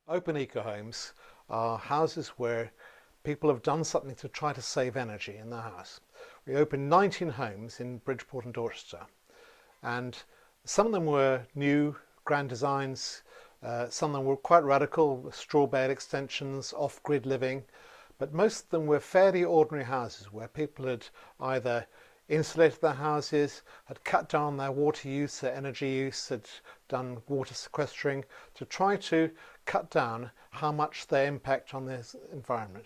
Open eco-homes are houses where people have done something to try to save energy in the house. We opened 19 homes in Bridgeport and Dorset, and some of them were new, grand designs, some of them were quite radical, straw bed extensions, off-grid living, but most of them were fairly ordinary houses where people had either insulated their houses, had cut down their water use, their energy use, had done water sequestering to try to cut down how much they impact on the environment.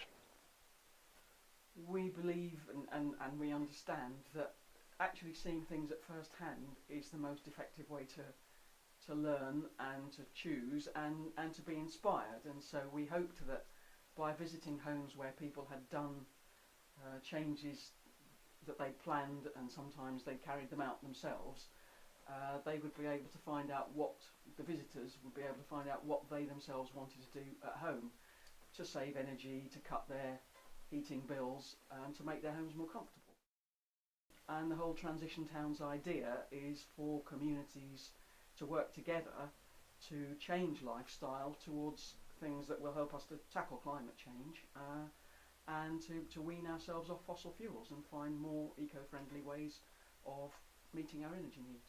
We believe and we understand that actually seeing things at first hand is the most effective way to learn and to choose and to be inspired. And so we hoped that by visiting homes where people had done changes that they planned and sometimes they carried them out themselves, they would be able to find out the visitors would be able to find out what they themselves wanted to do at home to save energy, to cut their heating bills, and to make their homes more comfortable. And the whole Transition Towns idea is for communities to work together to change lifestyle towards things that will help us to tackle climate change and to wean ourselves off fossil fuels and find more eco-friendly ways of meeting our energy needs.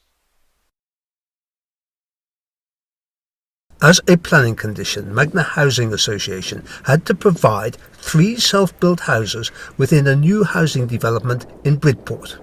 As a planning condition, Magna Housing Association had to provide 3 self-built houses within a new housing development in Bridport.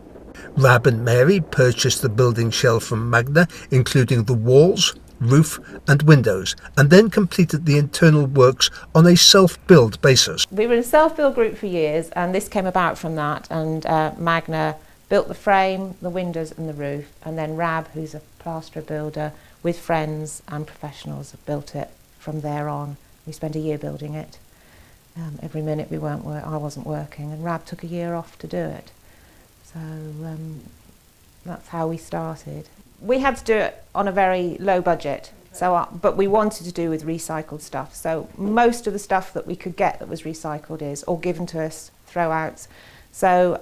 Rab and Mary purchased the building shell from Magna, including the walls, roof and windows, and then completed the internal works on a self-build basis. We were in a self-build group for years, and this came about from that, and Magna built the frame, the windows and the roof, and then Rab, who's a plasterer builder, with friends and professionals, have built it from there on. We spent a year building it. Every minute I wasn't working, and Rab took a year off to do it. So that's how we started. We had to do it on a very low budget, but we wanted to do with recycled stuff. So most of the stuff that we could get that was recycled is all given to us, throwouts. So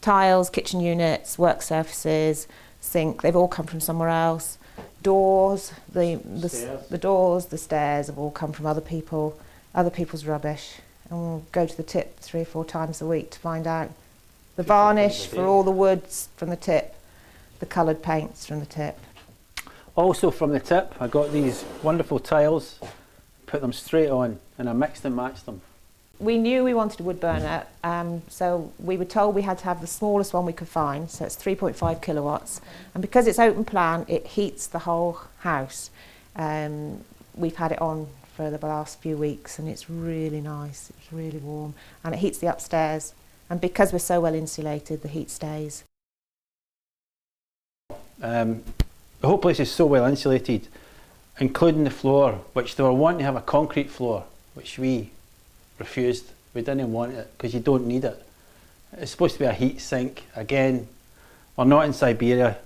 tiles, kitchen units, work surfaces, sink, they've all come from somewhere else. Doors, the doors, the stairs have all come from other people's rubbish. And we'll go to the tip 3 or 4 times a week to find out the varnish for all the woods from the tip, the coloured paints from the tip. Also from the tip, I got these wonderful tiles, put them straight on, and I mixed and matched them. We knew we wanted a wood burner, so we were told we had to have the smallest one we could find, so it's 3.5 kilowatts. And because it's open plan, it heats the whole house. We've had it on for the last few weeks and it's really nice, it's really warm, and it heats the upstairs. And because we're so well insulated, the heat stays. The whole place is so well insulated, including the floor, which they were wanting to have a concrete floor, which we refused. We didn't want it because you don't need it. It's supposed to be a heat sink. Again, we're not in Siberia,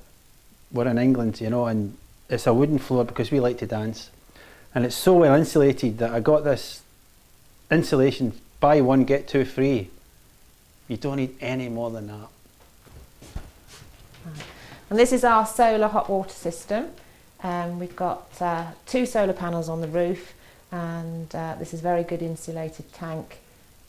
we're in England, you know, and it's a wooden floor because we like to dance. And it's so well insulated that I got this insulation, buy one get 2 free. You don't need any more than that. And this is our solar hot water system. We've got 2 solar panels on the roof, and this is a very good insulated tank.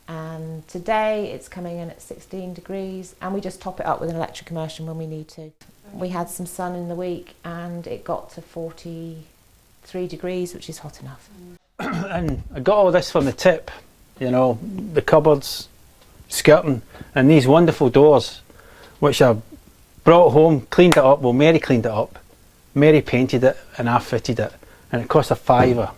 And today it's coming in at 16 degrees, and we just top it up with an electric immersion when we need to. We had some sun in the week and it got to 43 degrees, which is hot enough. And I got all this from the tip, you know, the cupboards, skirting, and these wonderful doors, which I brought home, cleaned it up. Well, Mary cleaned it up, Mary painted it and I fitted it, and it cost a £5.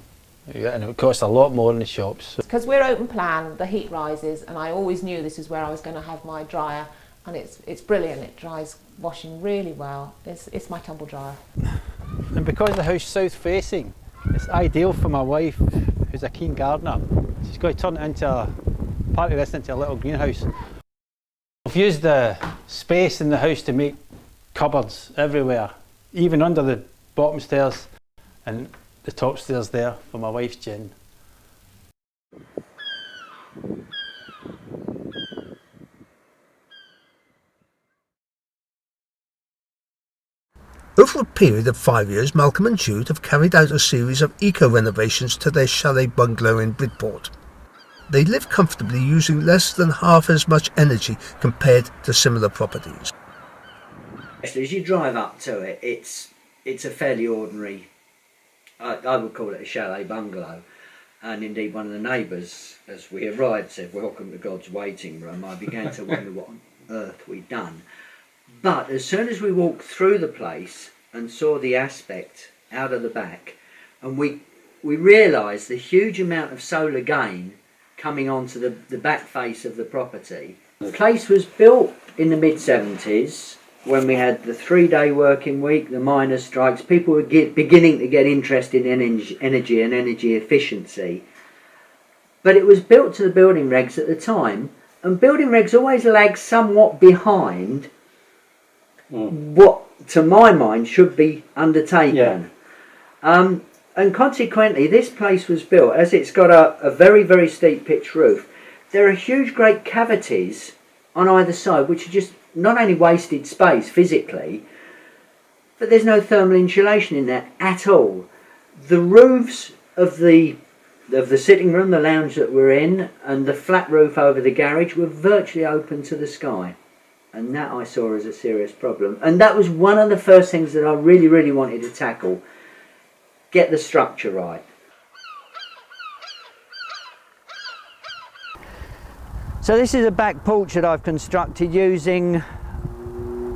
Yeah, and it costs a lot more in the shops. Because we're open plan, the heat rises, and I always knew this is where I was going to have my dryer, and it's brilliant. It dries washing really well. It's my tumble dryer. And because the house is south facing, it's ideal for my wife, who's a keen gardener. She's going to turn it into part of this into a little greenhouse. I've used the space in the house to make cupboards everywhere, even under the bottom stairs and the top stairs there for my wife's gin. Over a period of 5 years, Malcolm and Jude have carried out a series of eco-renovations to their chalet bungalow in Bridport. They live comfortably using less than half as much energy compared to similar properties. As you drive up to it, it's a fairly ordinary, I would call it a chalet bungalow. And indeed one of the neighbours, as we arrived, said, "Welcome to God's waiting room." I began to wonder what on earth we'd done. But as soon as we walked through the place and saw the aspect out of the back, and we realised the huge amount of solar gain coming onto the back face of the property. The place was built in the mid-70s when we had the 3-day working week, the miners' strikes. People were beginning to get interested in energy and energy efficiency. But it was built to the building regs at the time, and building regs always lag somewhat behind what, to my mind, should be undertaken. Yeah. And consequently, this place was built, as it's got a very, very steep pitched roof. There are huge, great cavities on either side, which are just not only wasted space physically, but there's no thermal insulation in there at all. The roofs of the sitting room, the lounge that we're in, and the flat roof over the garage were virtually open to the sky. And that I saw as a serious problem. And that was one of the first things that I really, really wanted to tackle. Get the structure right. So this is a back porch that I've constructed using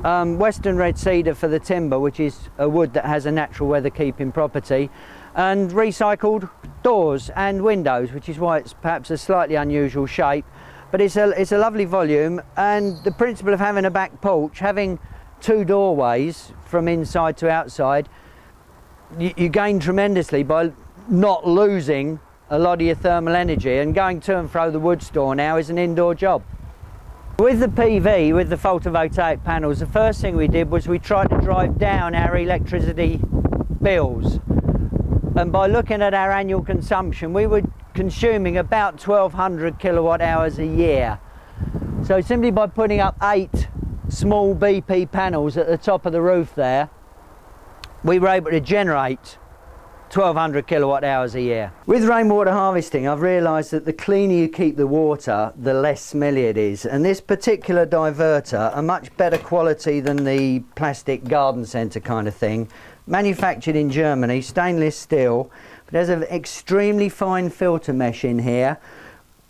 Western red cedar for the timber, which is a wood that has a natural weather keeping property, and recycled doors and windows, which is why it's perhaps a slightly unusual shape, but it's a lovely volume. And the principle of having a back porch, having 2 doorways from inside to outside, you gain tremendously by not losing a lot of your thermal energy, and going to and fro the wood store now is an indoor job. With the PV, with the photovoltaic panels, the first thing we did was we tried to drive down our electricity bills, and by looking at our annual consumption, we were consuming about 1,200 kilowatt hours a year. So simply by putting up 8 small BP panels at the top of the roof there, we were able to generate 1,200 kilowatt hours a year. With rainwater harvesting, I've realised that the cleaner you keep the water, the less smelly it is. And this particular diverter, a much better quality than the plastic garden centre kind of thing, manufactured in Germany, stainless steel, but there's an extremely fine filter mesh in here,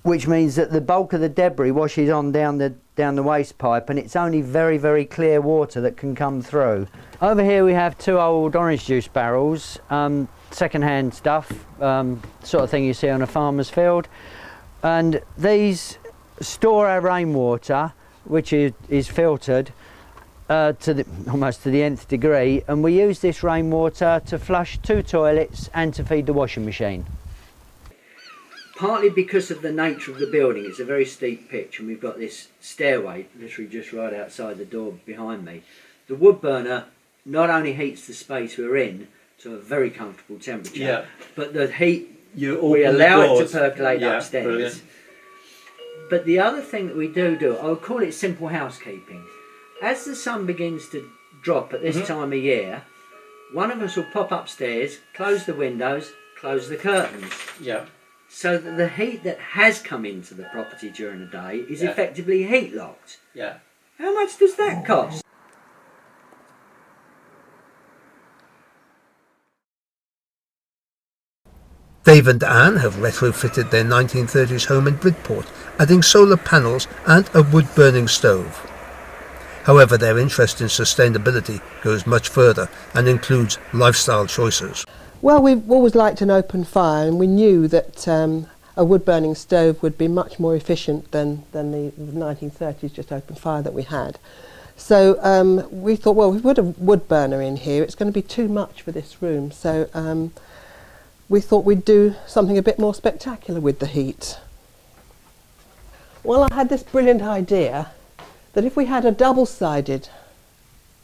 which means that the bulk of the debris washes on down the waste pipe, and it's only very, very clear water that can come through. Over here we have 2 old orange juice barrels, second-hand stuff, sort of thing you see on a farmer's field, and these store our rainwater, which is filtered almost to the nth degree, and we use this rainwater to flush 2 toilets and to feed the washing machine. Partly because of the nature of the building, it's a very steep pitch, and we've got this stairway literally just right outside the door behind me. The wood burner not only heats the space we're in to a very comfortable temperature, but the heat, we allow it to percolate upstairs. Brilliant. But the other thing that we do, I would call it simple housekeeping. As the sun begins to drop at this time of year, one of us will pop upstairs, close the windows, close the curtains. Yeah. So that the heat that has come into the property during the day is effectively heat locked. Yeah. How much does that cost? Dave and Anne have retrofitted their 1930s home in Bridport, adding solar panels and a wood-burning stove. However, their interest in sustainability goes much further and includes lifestyle choices. Well, we've always liked an open fire, and we knew that a wood-burning stove would be much more efficient than the 1930s just open fire that we had. So we thought, well, we put a wood burner in here, it's going to be too much for this room. So we thought we'd do something a bit more spectacular with the heat. Well, I had this brilliant idea that if we had a double-sided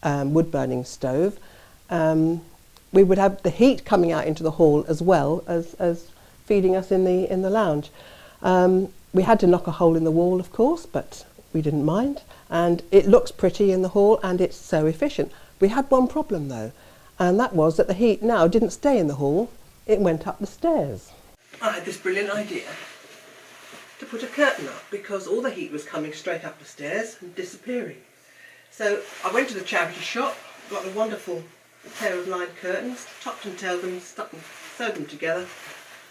wood-burning stove, we would have the heat coming out into the hall as well as feeding us in the lounge. We had to knock a hole in the wall, of course, but we didn't mind. And it looks pretty in the hall, and it's so efficient. We had one problem though, and that was that the heat now didn't stay in the hall, it went up the stairs. I had this brilliant idea to put a curtain up because all the heat was coming straight up the stairs and disappearing. So I went to the charity shop, got a wonderful pair of lined curtains, topped and tailed them, stuck them, sewed them together,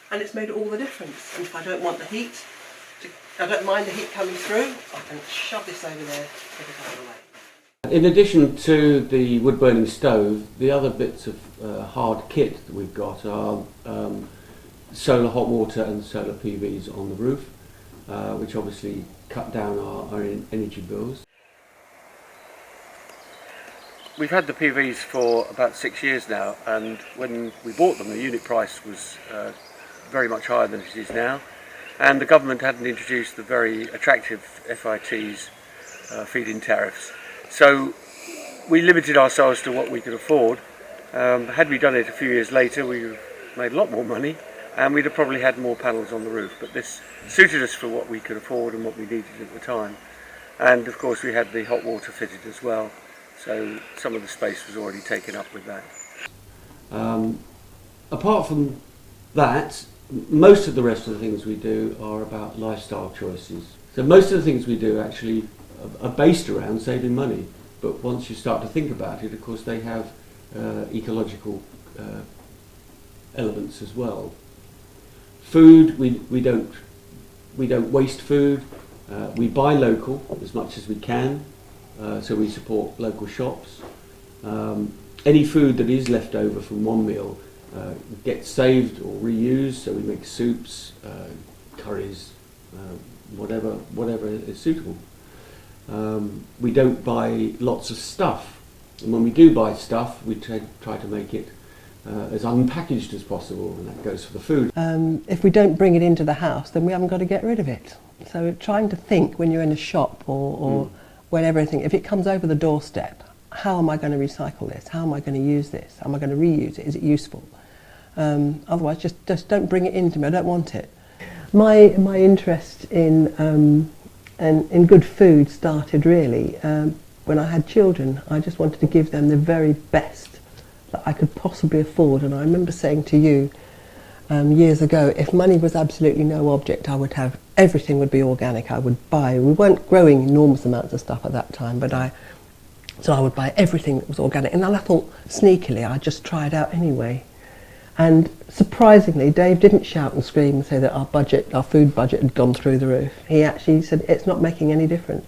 and it's made all the difference. And if I don't want the heat, I don't mind the heat coming through, I can shove this over there, get it out of the way. In addition to the wood burning stove, the other bits of hard kit that we've got are solar hot water and solar PVs on the roof, which obviously cut down our energy bills. We've had the PVs for about 6 years now, and when we bought them the unit price was very much higher than it is now, and the government hadn't introduced the very attractive FITs, feed-in tariffs. So we limited ourselves to what we could afford. Had we done it a few years later, we would have made a lot more money, and we'd have probably had more panels on the roof. But this suited us for what we could afford and what we needed at the time. And of course we had the hot water fitted as well, so some of the space was already taken up with that. Apart from that, most of the rest of the things we do are about lifestyle choices. So most of the things we do actually are based around saving money, but once you start to think about it, of course they have ecological elements as well. Food, we don't waste food. We buy local as much as we can, so we support local shops. Any food that is left over from one meal gets saved or reused, so we make soups, curries, whatever is suitable. We don't buy lots of stuff, and when we do buy stuff we try to make it as unpackaged as possible, and that goes for the food. If we don't bring it into the house, then we haven't got to get rid of it. So trying to think when you're in a shop or when everything, if it comes over the doorstep, how am I going to recycle this? How am I going to use this? Am I going to reuse it? Is it useful? Otherwise, just don't bring it into me. I don't want it. My interest in good food started really when I had children. I just wanted to give them the very best that I could possibly afford, and I remember saying to you years ago, if money was absolutely no object, I would have everything would be organic. I would buy. We weren't growing enormous amounts of stuff at that time, but I would buy everything that was organic. And then I thought sneakily I'd just try it out anyway. And surprisingly, Dave didn't shout and scream and say that our food budget had gone through the roof. He actually said it's not making any difference.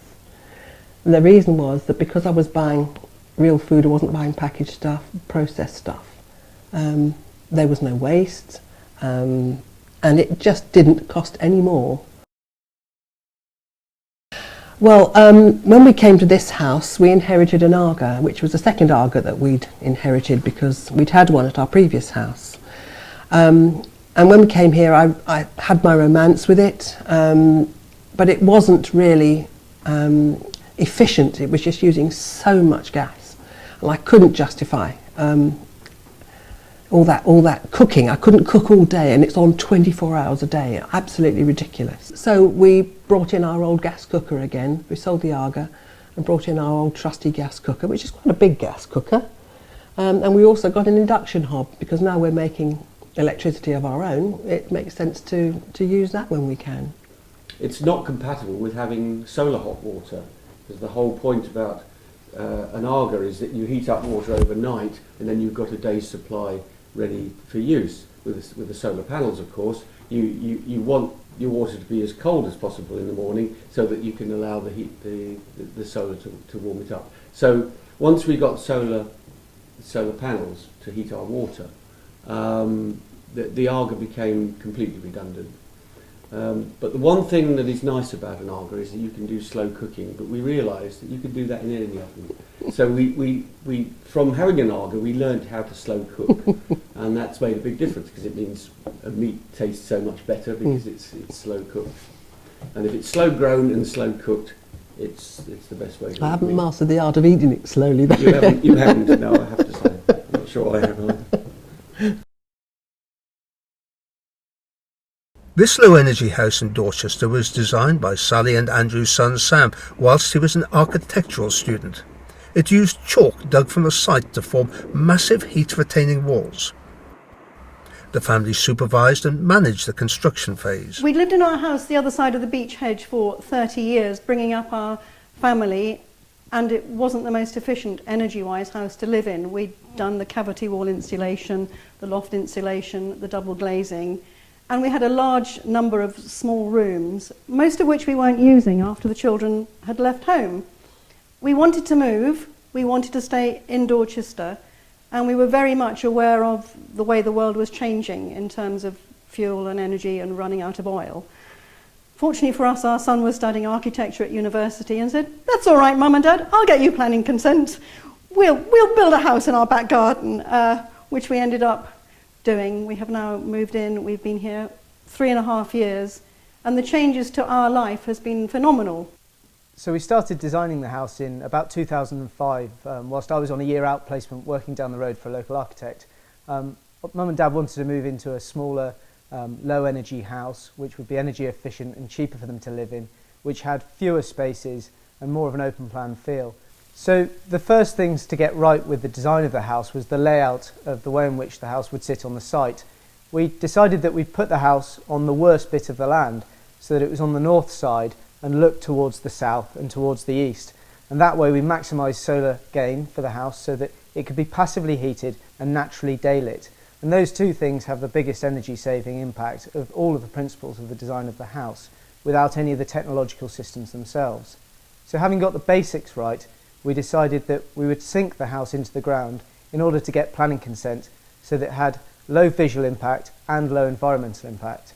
And the reason was that because I was buying real food, I wasn't buying packaged stuff, processed stuff. There was no waste, and it just didn't cost any more. Well, when we came to this house, we inherited an Aga, which was the second Aga that we'd inherited because we'd had one at our previous house. And when we came here, I had my romance with it, but it wasn't really efficient. It was just using so much gas, and I couldn't justify all that cooking. I couldn't cook all day, and it's on 24 hours a day. Absolutely ridiculous. So we brought in our old gas cooker again. We sold the Aga and brought in our old trusty gas cooker, which is quite a big gas cooker. And we also got an induction hob, because now we're making electricity of our own. It makes sense to use that when we can. It's not compatible with having solar hot water, because the whole point about an Aga is that you heat up water overnight and then you've got a day's supply ready for use. With the solar panels, of course, you want your water to be as cold as possible in the morning so that you can allow the solar to warm it up. So once we got solar panels to heat our water, the Aga became completely redundant. But the one thing that is nice about an Aga is that you can do slow cooking, but we realised that you could do that in any oven. So we from having an Aga, we learned how to slow cook, and that's made a big difference, because it means a meat tastes so much better because it's slow cooked. And if it's slow grown and slow cooked, it's the best way to I haven't meat. mastered the art of eating it slowly though. You haven't, no, I have to say. I'm not sure I have either. This low-energy house in Dorchester was designed by Sally and Andrew's son Sam whilst he was an architectural student. it used chalk dug from the site to form massive heat-retaining walls. The family supervised and managed the construction phase. We'd lived in our house the other side of the beech hedge for 30 years, bringing up our family, and it wasn't the most efficient energy-wise house to live in. We'd done the cavity wall insulation, the loft insulation, the double glazing, and we had a large number of small rooms, most of which we weren't using after the children had left home. We wanted to move, we wanted to stay in Dorchester, and we were very much aware of the way the world was changing in terms of fuel and energy and running out of oil. Fortunately for us, our son was studying architecture at university and said, "That's all right, Mum and Dad, I'll get you planning consent. We'll build a house in our back garden," which we ended up doing. We have now moved in, we've been here 3.5 years, and the changes to our life has been phenomenal. So we started designing the house in about 2005, whilst I was on a year-out placement working down the road for a local architect. Mum and Dad wanted to move into a smaller, low-energy house, which would be energy efficient and cheaper for them to live in, which had fewer spaces and more of an open-plan feel. So the first things to get right with the design of the house was the layout of the way in which the house would sit on the site. We decided that we'd put the house on the worst bit of the land, so that it was on the north side and looked towards the south and towards the east, and that way we maximised solar gain for the house so that it could be passively heated and naturally daylit, and those two things have the biggest energy saving impact of all of the principles of the design of the house without any of the technological systems themselves. So having got the basics right, we decided that we would sink the house into the ground in order to get planning consent so that it had low visual impact and low environmental impact.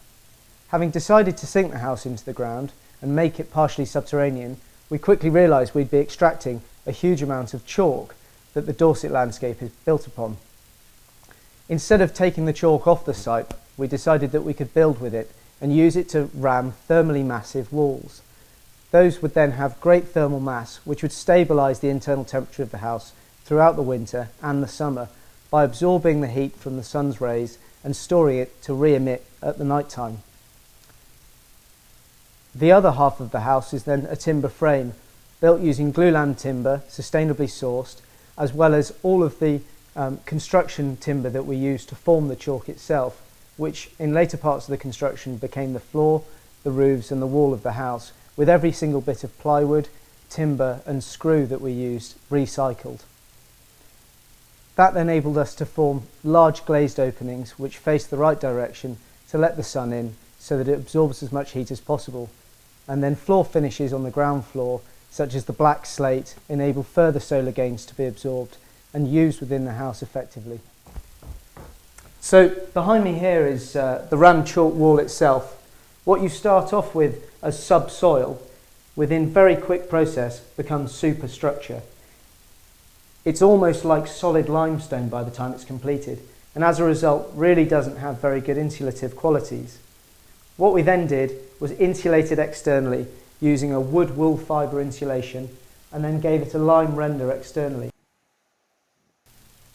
Having decided to sink the house into the ground and make it partially subterranean, we quickly realised we'd be extracting a huge amount of chalk that the Dorset landscape is built upon. Instead of taking the chalk off the site, we decided that we could build with it and use it to ram thermally massive walls. Those would then have great thermal mass, which would stabilise the internal temperature of the house throughout the winter and the summer by absorbing the heat from the sun's rays and storing it to re-emit at the night time. The other half of the house is then a timber frame built using glulam timber, sustainably sourced, as well as all of the construction timber that we use to form the chalk itself, which in later parts of the construction became the floor, the roofs and the wall of the house, with every single bit of plywood, timber and screw that we used recycled. That then enabled us to form large glazed openings which face the right direction to let the sun in so that it absorbs as much heat as possible. And then floor finishes on the ground floor, such as the black slate, enable further solar gains to be absorbed and used within the house effectively. So behind me here is the ram chalk wall itself. What you start off with as subsoil, within very quick process becomes superstructure. It's almost like solid limestone by the time it's completed, and as a result really doesn't have very good insulative qualities. What we then did was insulate it externally using a wood wool fibre insulation and then gave it a lime render externally.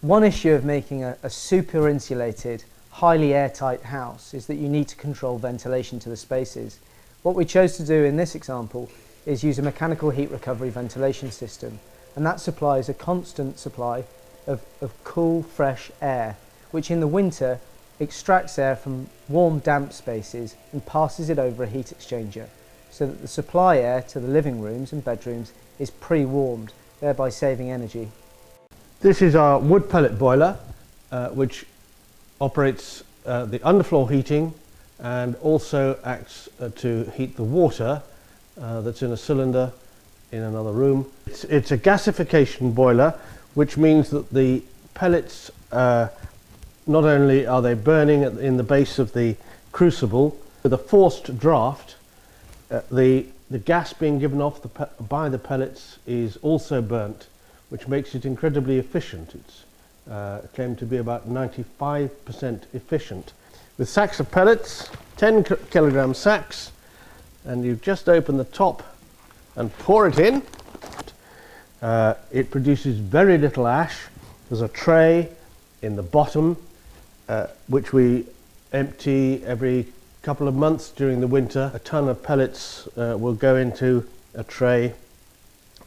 One issue of making a super insulated, highly airtight house is that you need to control ventilation to the spaces. What we chose to do in this example is use a mechanical heat recovery ventilation system, and that supplies a constant supply of cool, fresh air, which in the winter extracts air from warm, damp spaces and passes it over a heat exchanger, so that the supply air to the living rooms and bedrooms is pre-warmed, thereby saving energy. This is our wood pellet boiler, which operates the underfloor heating and also acts to heat the water that's in a cylinder in another room. It's a gasification boiler, which means that the pellets not only are they burning in the base of the crucible, with a forced draft, the gas being given off by the pellets is also burnt, which makes it incredibly efficient. It's claimed to be about 95% efficient. With sacks of pellets, 10 kilogram sacks, and you just open the top and pour it in. It produces very little ash. There's a tray in the bottom which we empty every couple of months during the winter. A ton of pellets will go into a tray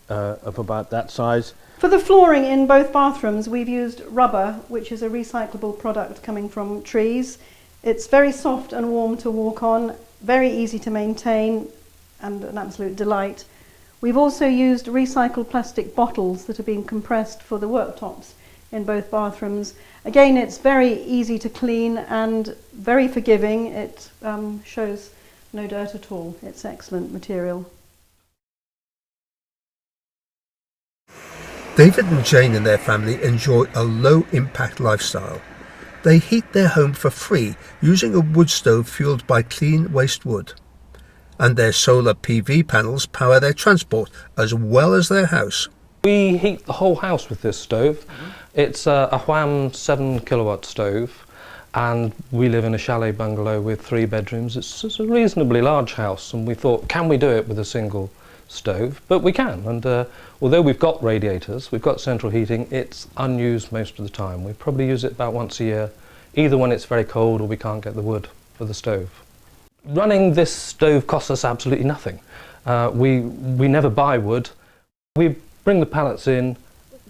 of about that size. For the flooring in both bathrooms, we've used rubber, which is a recyclable product coming from trees. It's very soft and warm to walk on, very easy to maintain, and an absolute delight. We've also used recycled plastic bottles that have been compressed for the worktops in both bathrooms. Again, it's very easy to clean and very forgiving. It shows no dirt at all. It's excellent material. David and Jane and their family enjoy a low-impact lifestyle. They heat their home for free using a wood stove fueled by clean waste wood. And their solar PV panels power their transport as well as their house. We heat the whole house with this stove. It's a Wham 7 kilowatt stove, and we live in a chalet bungalow with 3 bedrooms. It's a reasonably large house, and we thought, can we do it with a single stove? But we can, and although we've got radiators, we've got central heating, it's unused most of the time. We probably use it about once a year, either when it's very cold or we can't get the wood for the stove. Running this stove costs us absolutely nothing. We never buy wood. We bring the pallets in,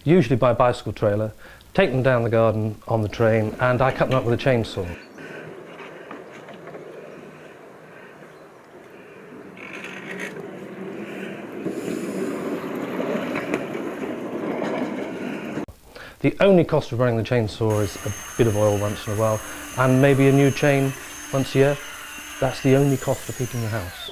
usually by bicycle trailer, take them down the garden on the train, and I cut them up with a chainsaw. The only cost of running the chainsaw is a bit of oil once in a while, and maybe a new chain once a year. That's the only cost of heating the house.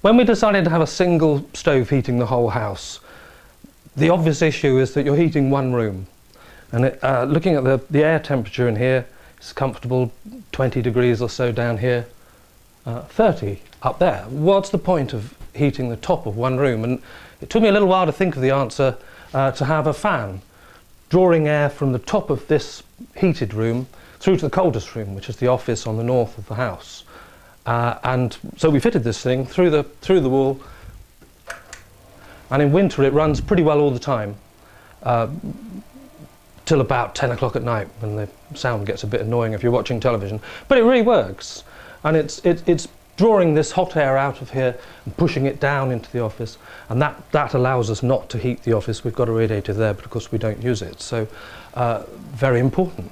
When we decided to have a single stove heating the whole house, the obvious issue is that you're heating one room. And looking at the air temperature in here, it's comfortable, 20 degrees or so down here, 30 up there. What's the point of heating the top of one room? And it took me a little while to think of the answer, to have a fan drawing air from the top of this heated room through to the coldest room, which is the office on the north of the house. And so we fitted this thing through the wall, and in winter it runs pretty well all the time, till about 10 o'clock at night, when the sound gets a bit annoying if you're watching television. But it really works, and it's drawing this hot air out of here and pushing it down into the office, and that allows us not to heat the office. We've got a radiator there, but of course we don't use it, so very important.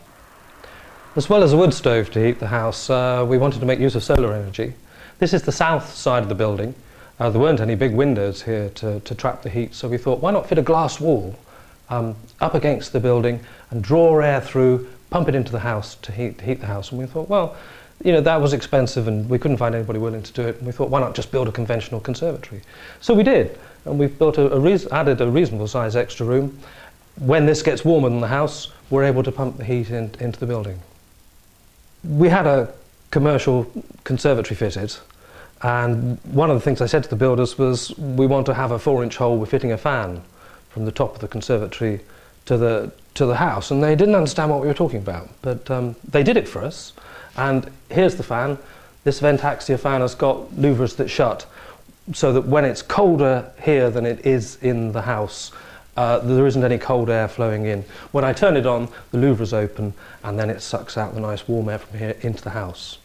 As well as a wood stove to heat the house, we wanted to make use of solar energy. This is the south side of the building. There weren't any big windows here to trap the heat, so we thought, why not fit a glass wall up against the building and draw air through, pump it into the house to heat the house. And we thought, well, you know, that was expensive and we couldn't find anybody willing to do it. And we thought, why not just build a conventional conservatory? So we did, and we've built added a reasonable size extra room. When this gets warmer than the house, we're able to pump the heat into the building. We had a commercial conservatory fitted, and one of the things I said to the builders was, we want to have a 4-inch hole. We're fitting a fan from the top of the conservatory to the house, and they didn't understand what we were talking about, but they did it for us. And here's the fan. This Ventaxia fan has got louvers that shut, so that when it's colder here than it is in the house, there isn't any cold air flowing in. When I turn it on, the louvers open, and then it sucks out the nice warm air from here into the house.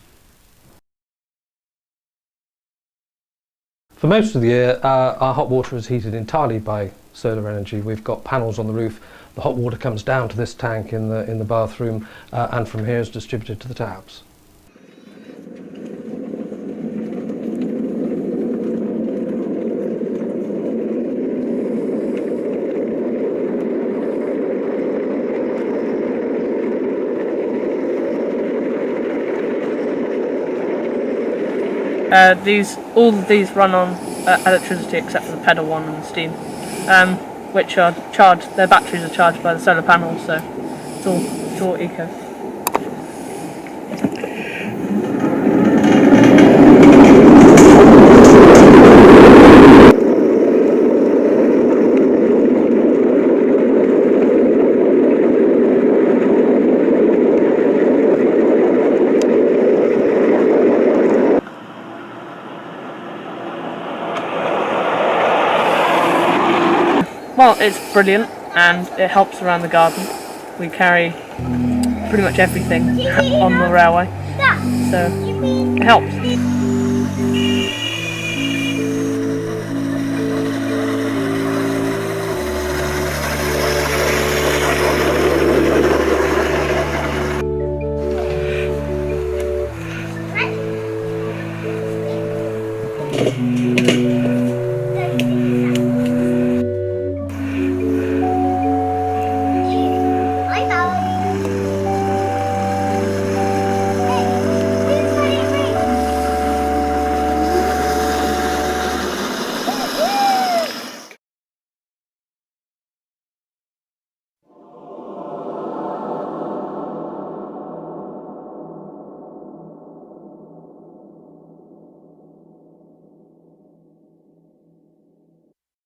For most of the year, our hot water is heated entirely by solar energy. We've got panels on the roof. The hot water comes down to this tank in the bathroom, and from here is distributed to the taps. All of these run on electricity except for the pedal one and the steam, which are charged. Their batteries are charged by the solar panels, so it's all eco. Well, it's brilliant and it helps around the garden. we carry pretty much everything on the railway, so it helps.